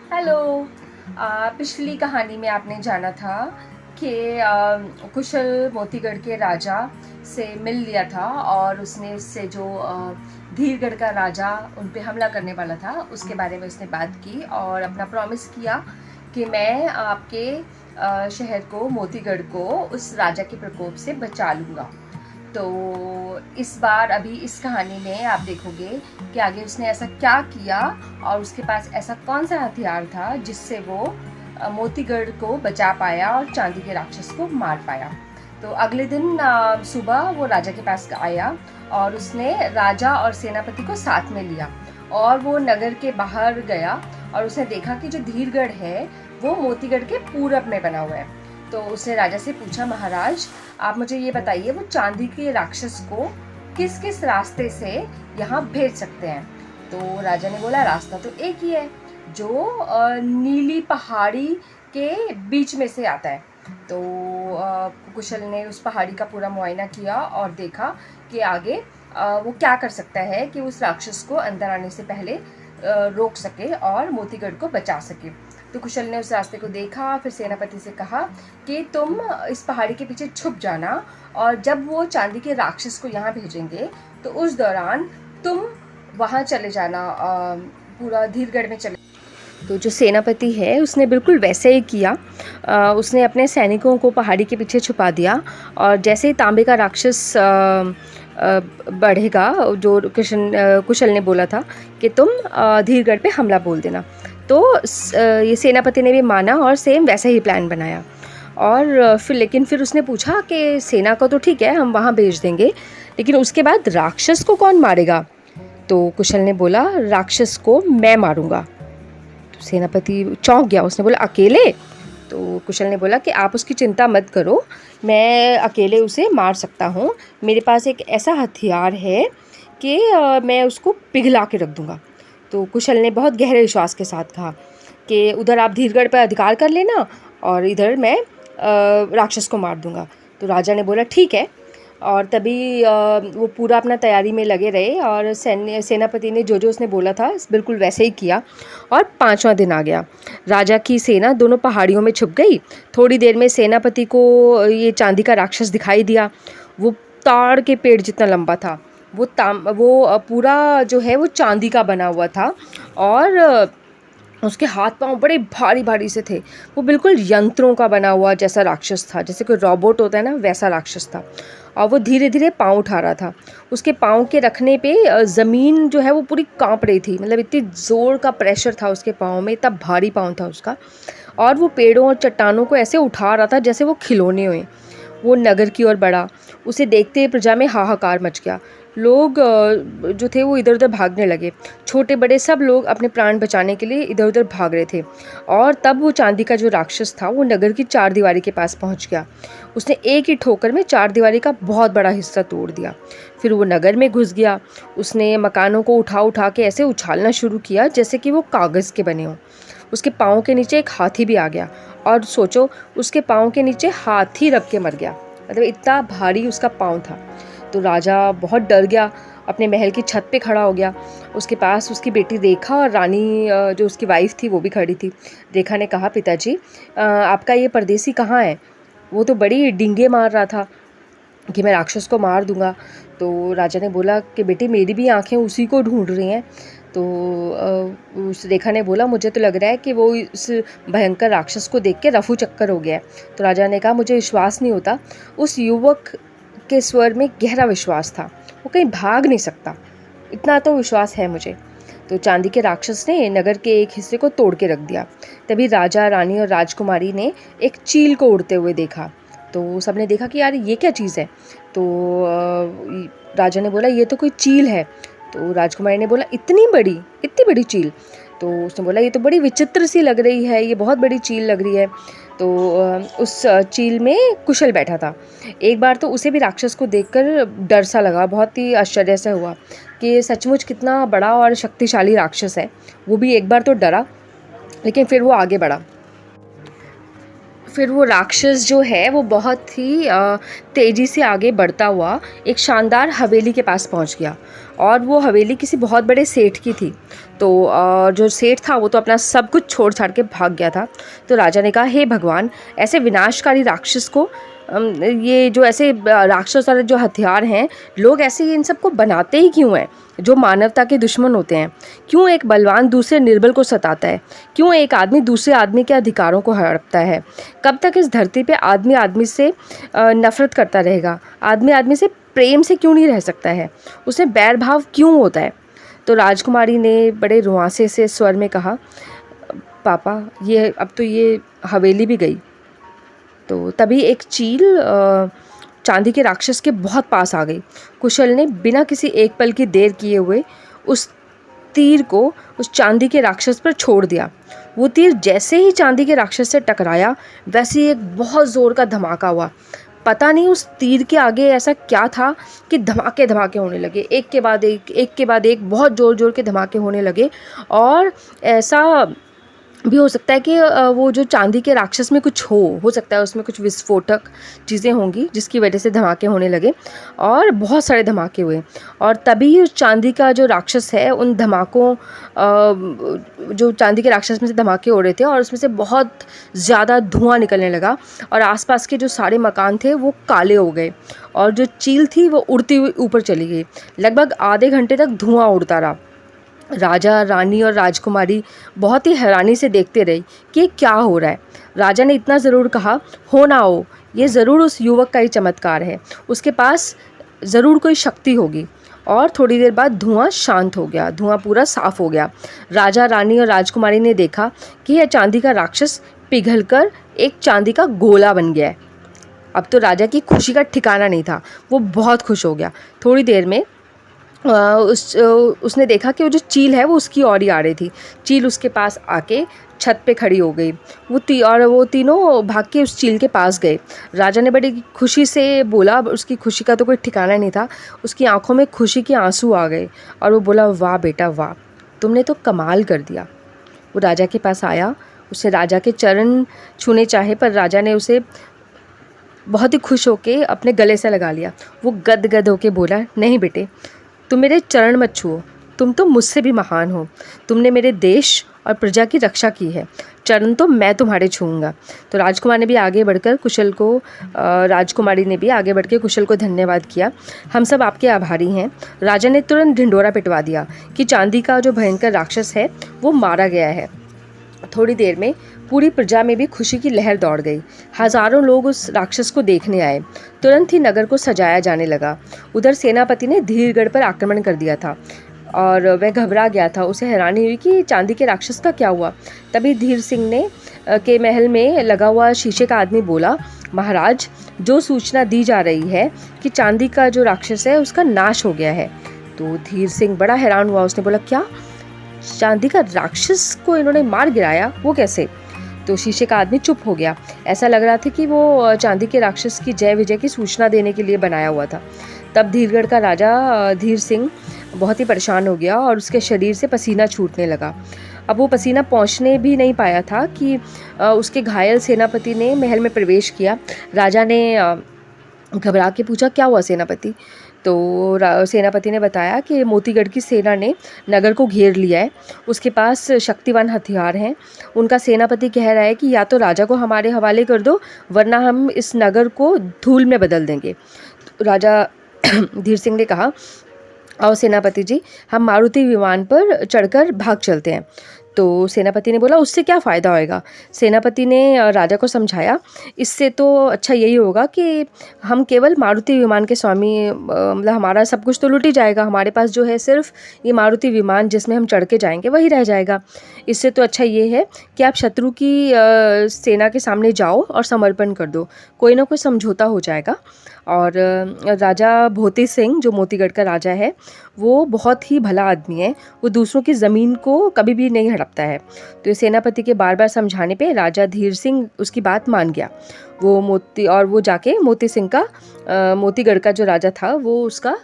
Hello. पिछली कहानी में आपने जाना था कि कुशल मोतीगढ़ के राजा से मिल लिया था और उसने उससे जो धीरगढ़ का राजा उन पे हमला करने वाला था उसके बारे में उसने बात की और अपना प्रॉमिस किया कि मैं आपके शहर को, मोतीगढ़ को, उस राजा के प्रकोप से बचा लूँगा। तो इस बार अभी इस कहानी में आप देखोगे कि आगे उसने ऐसा क्या किया और उसके पास ऐसा कौन सा हथियार था जिससे वो मोतीगढ़ को बचा पाया और चांदी के राक्षस को मार पाया। तो अगले दिन सुबह वो राजा के पास आया और उसने राजा और सेनापति को साथ में लिया और वो नगर के बाहर गया और उसने देखा कि जो धीरगढ़ है वो मोतीगढ़ के पूरब में बना हुआ है। तो उसने राजा से पूछा, महाराज आप मुझे ये बताइए वो चांदी के राक्षस को किस किस रास्ते से यहाँ भेज सकते हैं। तो राजा ने बोला, रास्ता तो एक ही है जो नीली पहाड़ी के बीच में से आता है। तो कुशल ने उस पहाड़ी का पूरा मुआयना किया और देखा कि आगे वो क्या कर सकता है कि उस राक्षस को अंदर आने से पहले रोक सके और मोतीगढ़ को बचा सके। तो कुशल ने उस रास्ते को देखा, फिर सेनापति से कहा कि तुम इस पहाड़ी के पीछे छुप जाना और जब वो चांदी के राक्षस को यहाँ भेजेंगे तो उस दौरान तुम वहाँ चले जाना, पूरा धीरगढ़ में चले। तो जो सेनापति है उसने बिल्कुल वैसे ही किया। उसने अपने सैनिकों को पहाड़ी के पीछे छुपा दिया और जैसे ही तांबे का राक्षस बढ़ेगा, जो कुशल ने बोला था कि तुम धीरगढ़ पे हमला बोल देना, तो ये सेनापति ने भी माना और सेम वैसा ही प्लान बनाया। और फिर उसने पूछा कि सेना को तो ठीक है हम वहाँ भेज देंगे, लेकिन उसके बाद राक्षस को कौन मारेगा। तो कुशल ने बोला, राक्षस को मैं मारूंगा। तो सेनापति चौंक गया, उसने बोला, अकेले। तो कुशल ने बोला कि आप उसकी चिंता मत करो, मैं अकेले उसे मार सकता हूँ। मेरे पास एक ऐसा हथियार है कि मैं उसको पिघला के रख दूँगा। तो कुशल ने बहुत गहरे विश्वास के साथ कहा कि उधर आप धीरगढ़ पर अधिकार कर लेना और इधर मैं राक्षस को मार दूँगा। तो राजा ने बोला ठीक है, और तभी वो पूरा अपना तैयारी में लगे रहे और सेनापति ने जो जो उसने बोला था बिल्कुल वैसे ही किया। और 5वां दिन आ गया, राजा की सेना दोनों पहाड़ियों में छुप गई। थोड़ी देर में सेनापति को ये चांदी का राक्षस दिखाई दिया। वो ताड़ के पेड़ जितना लंबा था, वो पूरा जो है वो चांदी का बना हुआ था और उसके हाथ पांव बड़े भारी भारी से थे। वो बिल्कुल यंत्रों का बना हुआ जैसा राक्षस था, जैसे कोई रोबोट होता है ना, वैसा राक्षस था। और वो धीरे धीरे पाँव उठा रहा था। उसके पाँव के रखने पे ज़मीन जो है वो पूरी कांप रही थी, मतलब इतनी ज़ोर का प्रेशर था उसके पाँव में, इतना भारी पाँव था उसका। और वो पेड़ों और चट्टानों को ऐसे उठा रहा था जैसे वो खिलौने हुए। वो नगर की ओर बढ़ा। उसे देखते ही प्रजा में हाहाकार मच गया। लोग जो थे वो इधर उधर भागने लगे। छोटे बड़े सब लोग अपने प्राण बचाने के लिए इधर उधर भाग रहे थे। और तब वो चांदी का जो राक्षस था वो नगर की चारदीवारी के पास पहुंच गया। उसने एक ही ठोकर में चारदीवारी का बहुत बड़ा हिस्सा तोड़ दिया। फिर वो नगर में घुस गया। उसने मकानों को उठा उठा के ऐसे उछालना शुरू किया जैसे कि वो कागज़ के बने हों। उसके पाँव के नीचे एक हाथी भी आ गया, और सोचो उसके पाँव के नीचे हाथी रख के मर गया, मतलब इतना भारी उसका पाँव था। तो राजा बहुत डर गया, अपने महल की छत पे खड़ा हो गया। उसके पास उसकी बेटी रेखा और रानी जो उसकी वाइफ थी वो भी खड़ी थी। रेखा ने कहा, पिताजी आपका ये परदेसी कहाँ है? वो तो बड़ी डींगे मार रहा था कि मैं राक्षस को मार दूंगा। तो राजा ने बोला कि बेटी मेरी भी आंखें उसी को ढूंढ रही हैं। तो उस रेखा ने बोला, मुझे तो लग रहा है कि वो इस भयंकर राक्षस को देख के रफू चक्कर हो गया है। तो राजा ने कहा, मुझे विश्वास नहीं होता। उस युवक के स्वर में गहरा विश्वास था, वो कहीं भाग नहीं सकता, इतना तो विश्वास है मुझे। तो चांदी के राक्षस ने नगर के एक हिस्से को तोड़ के रख दिया। तभी राजा, रानी और राजकुमारी ने एक चील को उड़ते हुए देखा। तो सबने देखा कि यार ये क्या चीज़ है। तो राजा ने बोला, ये तो कोई चील है। तो राजकुमारी ने बोला, इतनी बड़ी चील? तो उसने बोला, ये तो बड़ी विचित्र सी लग रही है, ये बहुत बड़ी चील लग रही है। तो उस चील में कुशल बैठा था। एक बार तो उसे भी राक्षस को देखकर डर सा लगा, बहुत ही आश्चर्य सा हुआ कि सचमुच कितना बड़ा और शक्तिशाली राक्षस है। वो भी एक बार तो डरा, लेकिन फिर वो आगे बढ़ा। फिर वो राक्षस जो है वो बहुत ही तेज़ी से आगे बढ़ता हुआ एक शानदार हवेली के पास पहुंच गया, और वो हवेली किसी बहुत बड़े सेठ की थी। तो जो सेठ था वो तो अपना सब कुछ छोड़ छाड़ के भाग गया था। तो राजा ने कहा, हे भगवान, ऐसे विनाशकारी राक्षस को ये जो ऐसे राक्षस और जो हथियार हैं, लोग ऐसे इन सब को बनाते ही क्यों हैं, जो मानवता के दुश्मन होते हैं? क्यों एक बलवान दूसरे निर्बल को सताता है? क्यों एक आदमी दूसरे आदमी के अधिकारों को हड़पता है? कब तक इस धरती पे आदमी आदमी से नफ़रत करता रहेगा? आदमी आदमी से प्रेम से क्यों नहीं रह सकता है? उसे बैर भाव क्यों होता है? तो राजकुमारी ने बड़े रुआंसे से स्वर में कहा, पापा, ये अब तो ये हवेली भी गई। तो तभी एक चील चांदी के राक्षस के बहुत पास आ गई। कुशल ने बिना किसी एक पल की देर किए हुए उस तीर को उस चांदी के राक्षस पर छोड़ दिया। वो तीर जैसे ही चांदी के राक्षस से टकराया, वैसे ही एक बहुत ज़ोर का धमाका हुआ। पता नहीं उस तीर के आगे ऐसा क्या था कि धमाके धमाके होने लगे, एक के बाद एक बहुत ज़ोर ज़ोर के धमाके होने लगे। और ऐसा भी हो सकता है कि वो जो चांदी के राक्षस में कुछ हो सकता है उसमें कुछ विस्फोटक चीज़ें होंगी जिसकी वजह से धमाके होने लगे, और बहुत सारे धमाके हुए। और तभी उस चांदी का जो राक्षस है, उन धमाकों जो चांदी के राक्षस में से धमाके हो रहे थे और उसमें से बहुत ज़्यादा धुआं निकलने लगा, और आसपास के जो सारे मकान थे वो काले हो गए, और जो चील थी वो उड़ती हुई ऊपर चली गई। लगभग आधे घंटे तक धुआं उड़ता रहा। राजा, रानी और राजकुमारी बहुत ही हैरानी से देखते रहे कि ये क्या हो रहा है। राजा ने इतना ज़रूर कहा, हो ना हो, ये ज़रूर उस युवक का ही चमत्कार है, उसके पास ज़रूर कोई शक्ति होगी। और थोड़ी देर बाद धुआं शांत हो गया, धुआं पूरा साफ़ हो गया। राजा, रानी और राजकुमारी ने देखा कि यह चांदी का राक्षस पिघलकर एक चांदी का गोला बन गया है। अब तो राजा की खुशी का ठिकाना नहीं था, वो बहुत खुश हो गया। थोड़ी देर में उसने देखा कि वो जो चील है वो उसकी ओर ही आ रही थी। चील उसके पास आके छत पे खड़ी हो गई। वो तीनों भाग के उस चील के पास गए। राजा ने बड़ी खुशी से बोला, उसकी खुशी का तो कोई ठिकाना नहीं था, उसकी आंखों में खुशी के आंसू आ गए, और वो बोला, वाह बेटा वाह, तुमने तो कमाल कर दिया। वो राजा के पास आया, उसे राजा के चरण छूने चाहे, पर राजा ने उसे बहुत ही खुश होके अपने गले से लगा लिया। वो गदगद होके बोला, नहीं बेटे, तुम मेरे चरण मत छुओ, तुम तो मुझसे भी महान हो। तुमने मेरे देश और प्रजा की रक्षा की है, चरण तो मैं तुम्हारे छूऊंगा। तो राजकुमारी ने भी आगे आगे बढ़ के कुशल को धन्यवाद किया। हम सब आपके आभारी हैं। राजा ने तुरंत ढिंढोरा पिटवा दिया कि चांदी का जो भयंकर राक्षस है वो मारा गया है। थोड़ी देर में पूरी प्रजा में भी खुशी की लहर दौड़ गई। हजारों लोग उस राक्षस को देखने आए। तुरंत ही नगर को सजाया जाने लगा। उधर सेनापति ने धीरगढ़ पर आक्रमण कर दिया था और वह घबरा गया था। उसे हैरानी हुई कि चांदी के राक्षस का क्या हुआ। तभी धीर सिंह ने के महल में लगा हुआ शीशे का आदमी बोला, महाराज, जो सूचना दी जा रही है कि चांदी का जो राक्षस है उसका नाश हो गया है। तो धीर सिंह बड़ा हैरान हुआ। उसने बोला, क्या, चांदी का राक्षस को इन्होंने मार गिराया, वो कैसे? तो शीशे का आदमी चुप हो गया। ऐसा लग रहा था कि वो चांदी के राक्षस की जय विजय की सूचना देने के लिए बनाया हुआ था। तब धीरगढ़ का राजा धीर सिंह बहुत ही परेशान हो गया और उसके शरीर से पसीना छूटने लगा। अब वो पसीना पहुंचने भी नहीं पाया था कि उसके घायल सेनापति ने महल में प्रवेश किया। राजा ने घबरा के पूछा, क्या हुआ सेनापति? तो सेनापति ने बताया कि मोतीगढ़ की सेना ने नगर को घेर लिया है, उसके पास शक्तिवान हथियार हैं। उनका सेनापति कह रहा है कि या तो राजा को हमारे हवाले कर दो, वरना हम इस नगर को धूल में बदल देंगे। तो राजा धीर सिंह ने कहा, आओ सेनापति जी, हम मारुति विमान पर चढ़कर भाग चलते हैं। तो सेनापति ने बोला, उससे क्या फ़ायदा होएगा? सेनापति ने राजा को समझाया, इससे तो अच्छा यही होगा कि हम केवल मारुति विमान के स्वामी, मतलब हमारा सब कुछ तो लुट ही जाएगा। हमारे पास जो है सिर्फ ये मारुति विमान जिसमें हम चढ़ के जाएंगे वही रह जाएगा। इससे तो अच्छा ये है कि आप शत्रु की सेना के सामने जाओ और समर्पण कर दो, कोई ना कोई समझौता हो जाएगा। और राजा भोती सिंह, जो मोतीगढ़ का राजा है, वो बहुत ही भला आदमी है। वो दूसरों की ज़मीन को कभी भी नहीं हड़पता है। तो सेनापति के बार बार समझाने पे राजा धीर सिंह उसकी बात मान गया। वो जाके मोती सिंह का मोतीगढ़ का जो राजा था वो उसका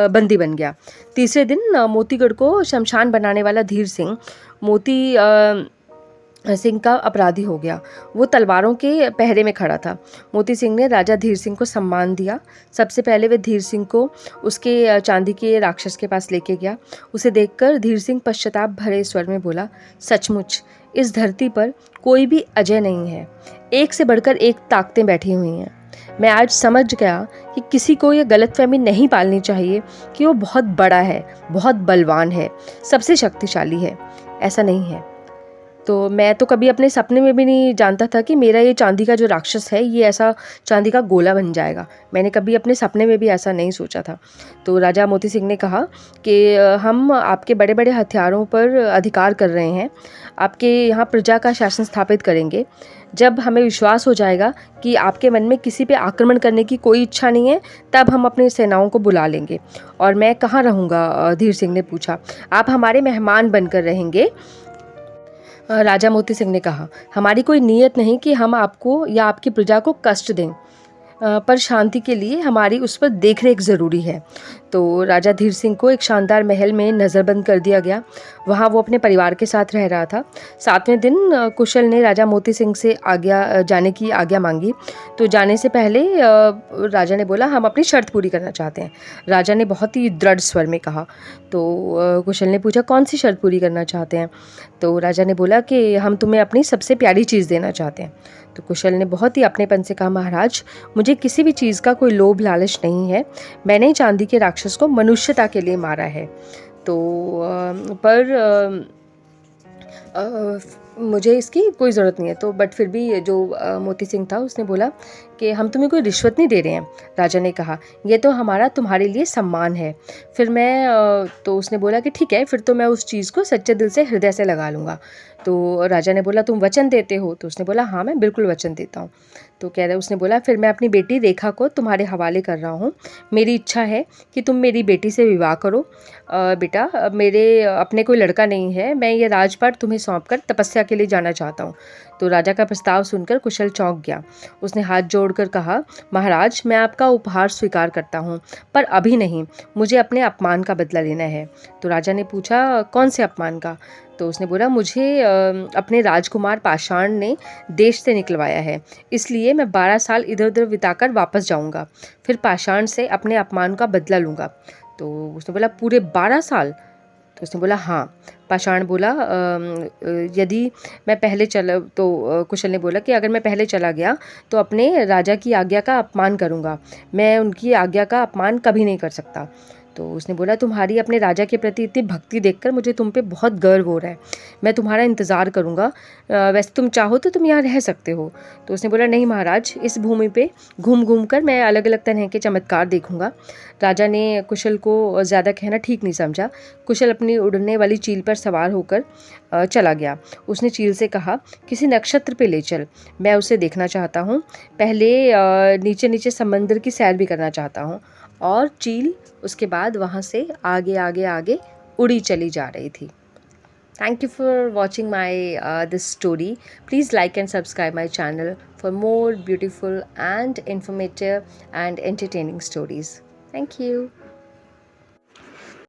बंदी बन गया। तीसरे दिन मोतीगढ़ को शमशान बनाने वाला धीर सिंह सिंह का अपराधी हो गया। वो तलवारों के पहरे में खड़ा था। मोती सिंह ने राजा धीर सिंह को सम्मान दिया। सबसे पहले वे धीर सिंह को उसके चांदी के राक्षस के पास लेके गया। उसे देखकर धीर सिंह पश्चाताप भरे स्वर में बोला, सचमुच इस धरती पर कोई भी अजय नहीं है। एक से बढ़कर एक ताकतें बैठी हुई हैं। मैं आज समझ गया कि किसी को ये गलतफहमी नहीं पालनी चाहिए कि वो बहुत बड़ा है, बहुत बलवान है, सबसे शक्तिशाली है। ऐसा नहीं है। तो मैं तो कभी अपने सपने में भी नहीं जानता था कि मेरा ये चांदी का जो राक्षस है ये ऐसा चांदी का गोला बन जाएगा। मैंने कभी अपने सपने में भी ऐसा नहीं सोचा था। तो राजा मोती सिंह ने कहा कि हम आपके बड़े बड़े हथियारों पर अधिकार कर रहे हैं, आपके यहाँ प्रजा का शासन स्थापित करेंगे। जब हमें विश्वास हो जाएगा कि आपके मन में किसी पे आक्रमण करने की कोई इच्छा नहीं है, तब हम अपनी सेनाओं को बुला लेंगे। और मैं कहाँ रहूँगा? धीर सिंह ने पूछा। आप हमारे मेहमान बनकर रहेंगे। राजा मोती सिंह ने कहा, हमारी कोई नीयत नहीं कि हम आपको या आपकी प्रजा को कष्ट दें, पर शांति के लिए हमारी उस पर देखरेख ज़रूरी है। तो राजा धीर सिंह को एक शानदार महल में नज़रबंद कर दिया गया। वहाँ वो अपने परिवार के साथ रह रहा था। 7वें दिन कुशल ने राजा मोती सिंह से जाने की आज्ञा मांगी। तो जाने से पहले राजा ने बोला, हम अपनी शर्त पूरी करना चाहते हैं। राजा ने बहुत ही दृढ़ स्वर में कहा। तो कुशल ने पूछा, कौन सी शर्त पूरी करना चाहते हैं? तो राजा ने बोला कि हम तुम्हें अपनी सबसे प्यारी चीज़ देना चाहते हैं। तो कुशल ने बहुत ही अपनेपन से कहा, महाराज मुझे किसी भी चीज़ का कोई लोभ लालच नहीं है। मैंने चांदी के राक्षस को मनुष्यता के लिए मारा है। तो मुझे इसकी कोई ज़रूरत नहीं है। तो बट फिर भी जो मोती सिंह था उसने बोला कि हम तुम्हें कोई रिश्वत नहीं दे रहे हैं। राजा ने कहा, ये तो हमारा तुम्हारे लिए सम्मान है। फिर मैं तो उसने बोला कि ठीक है, फिर तो मैं उस चीज़ को सच्चे दिल से हृदय से लगा लूँगा। तो राजा ने बोला, तुम वचन देते हो? तो उसने बोला, हाँ मैं बिल्कुल वचन देता हूँ। तो कह रहे उसने बोला, फिर मैं अपनी बेटी रेखा को तुम्हारे हवाले कर रहा हूँ। मेरी इच्छा है कि तुम मेरी बेटी से विवाह करो। बेटा मेरे अपने कोई लड़का नहीं है, मैं ये राजपाट तुम्हें सौंप कर तपस्या के लिए जाना चाहता हूँ। तो राजा का प्रस्ताव सुनकर कुशल चौंक गया। उसने हाथ जोड़कर कहा, महाराज मैं आपका उपहार स्वीकार करता हूँ, पर अभी नहीं, मुझे अपने अपमान का बदला लेना है। तो राजा ने पूछा, कौन से अपमान का? तो उसने बोला, मुझे अपने राजकुमार पाषाण ने देश से निकलवाया है, इसलिए मैं 12 साल इधर उधर बिताकर वापस जाऊंगा, फिर पाषाण से अपने अपमान का बदला लूँगा। तो उसने बोला, पूरे 12 साल? तो उसने बोला, हाँ। पाषाण बोला, यदि मैं पहले चला तो कुशल ने बोला कि अगर मैं पहले चला गया तो अपने राजा की आज्ञा का अपमान करूँगा, मैं उनकी आज्ञा का अपमान कभी नहीं कर सकता। तो उसने बोला, तुम्हारी अपने राजा के प्रति इतनी भक्ति देखकर मुझे तुम पे बहुत गर्व हो रहा है, मैं तुम्हारा इंतज़ार करूँगा। वैसे तुम चाहो तो तुम यहाँ रह सकते हो। तो उसने बोला, नहीं महाराज, इस भूमि पे घूम घूम कर मैं अलग अलग तरह के चमत्कार देखूंगा। राजा ने कुशल को ज़्यादा कहना ठीक नहीं समझा। कुशल अपनी उड़ने वाली चील पर सवार होकर चला गया। उसने चील से कहा, किसी नक्षत्र पे ले चल, मैं उसे देखना चाहता हूँ। पहले नीचे नीचे समंदर की सैर भी करना चाहता हूँ। और चील उसके बाद वहाँ से आगे आगे आगे उड़ी चली जा रही थी। Thank you for watching my this story. Please like and subscribe my channel for more beautiful and informative and entertaining stories. Thank you.